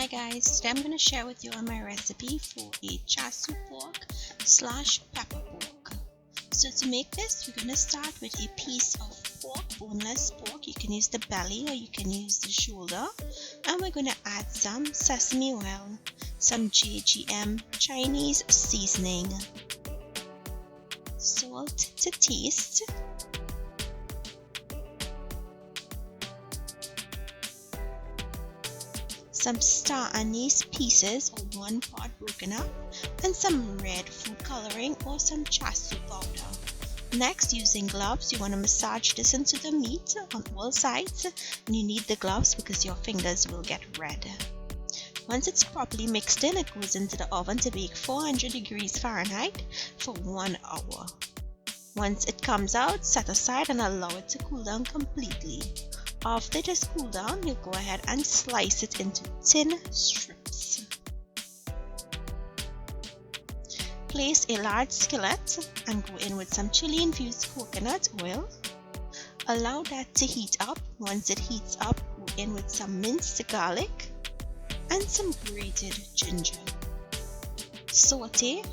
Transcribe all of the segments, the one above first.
Hi guys, today I'm going to share with you my recipe for a char sui pork / pepper pork. So to make this, we're going to start with a piece of pork, boneless pork. You can use the belly or you can use the shoulder. And we're going to add some sesame oil, some JGM Chinese seasoning, salt to taste, some star anise pieces or 1 part broken up, and some red food coloring or some char sui powder. Next, using gloves, you want to massage this into the meat on all sides, and you need the gloves because your fingers will get red. Once it's properly mixed in, it goes into the oven to bake 400 degrees Fahrenheit for 1 hour. Once it comes out, set aside and allow it to cool down completely. After it has cooled down, you go ahead and slice it into thin strips. Place a large skillet and go in with some chili infused coconut oil. Allow that to heat up. Once it heats up, go in with some minced garlic and some grated ginger. Saute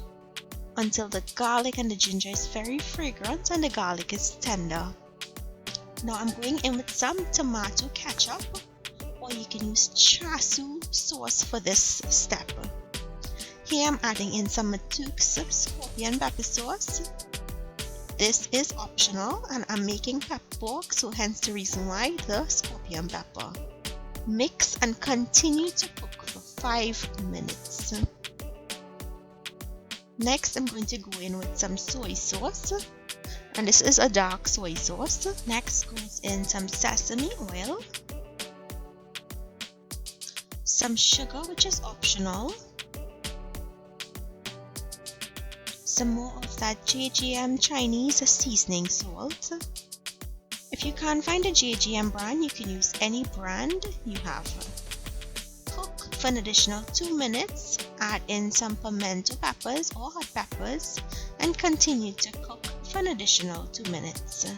until the garlic and the ginger is very fragrant and the garlic is tender. Now I'm going in with some tomato ketchup, or you can use char sui sauce for this step. Here I'm adding in some Matuke's scorpion pepper sauce. This is optional and I'm making pepper pork, so hence the reason why the scorpion pepper. Mix and continue to cook for 5 minutes. Next I'm going to go in with some soy sauce. And this is a dark soy sauce. Next goes in some sesame oil, some sugar which is optional, some more of that JGM Chinese seasoning salt. If you can't find a JGM brand, you can use any brand you have. Cook for an additional 2 minutes, add in some pimento peppers or hot peppers, and continue to cook for an additional 2 minutes.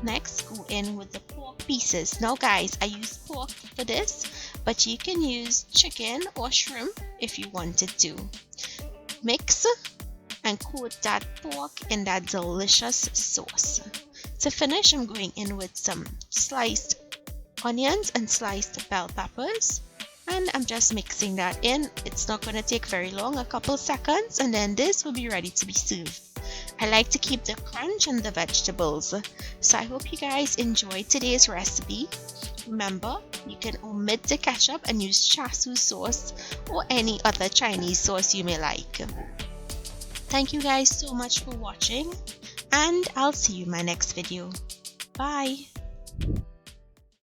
Next, go in with the pork pieces. Now guys, I use pork for this, but you can use chicken or shrimp if you wanted to. Mix and coat that pork in that delicious sauce. To finish, I'm going in with some sliced onions and sliced bell peppers, and I'm just mixing that in. It's not going to take very long, a couple seconds, and then this will be ready to be served. I like to keep the crunch and the vegetables, so I hope you guys enjoyed today's recipe. Remember, you can omit the ketchup and use char sui sauce or any other Chinese sauce you may like. Thank you guys so much for watching, and I'll see you in my next video. Bye!